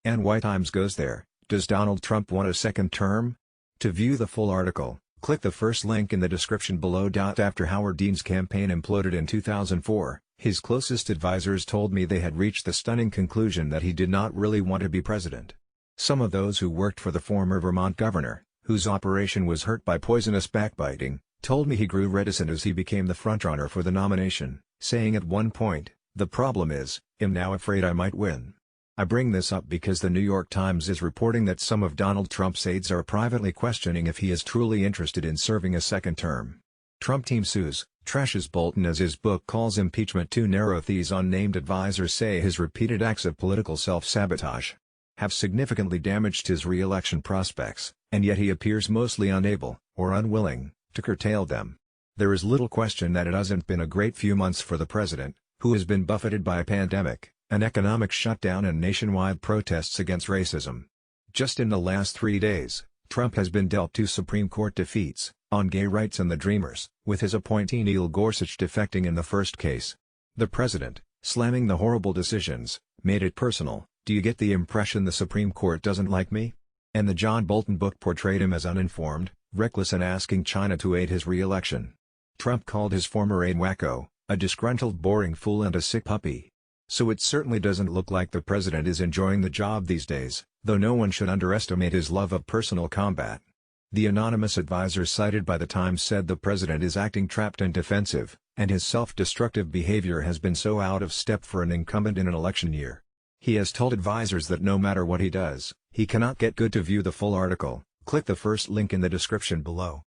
NY Times goes there. Does Donald Trump want a second term? To view the full article, click the first link in the description below. After Howard Dean's campaign imploded in 2004, his closest advisors told me they had reached the stunning conclusion that he did not really want to be president. Some of those who worked for the former Vermont governor, whose operation was hurt by poisonous backbiting, told me he grew reticent as he became the frontrunner for the nomination, saying at one point, "The problem is, I'm now afraid I might win." I bring this up because the New York Times is reporting that some of Donald Trump's aides are privately questioning if he is truly interested in serving a second term. Trump team sues, trashes Bolton as his book calls impeachment too narrow. These unnamed advisors say his repeated acts of political self-sabotage have significantly damaged his re-election prospects, and yet he appears mostly unable, or unwilling, to curtail them. There is little question that it hasn't been a great few months for the president, who has been buffeted by a pandemic, an economic shutdown and nationwide protests against racism. Just in the last 3 days, Trump has been dealt 2 Supreme Court defeats, on gay rights and the Dreamers, with his appointee Neil Gorsuch defecting in the first case. The president, slamming the horrible decisions, made it personal. "Do you get the impression the Supreme Court doesn't like me?" And the John Bolton book portrayed him as uninformed, reckless and asking China to aid his re-election. Trump called his former aide wacko, a disgruntled boring fool and a sick puppy. So it certainly doesn't look like the president is enjoying the job these days, though no one should underestimate his love of personal combat. The anonymous advisor cited by the Times said the president is acting trapped and defensive, and his self-destructive behavior has been so out of step for an incumbent in an election year. He has told advisors that no matter what he does, he cannot get good. To view the full article, click the first link in the description below.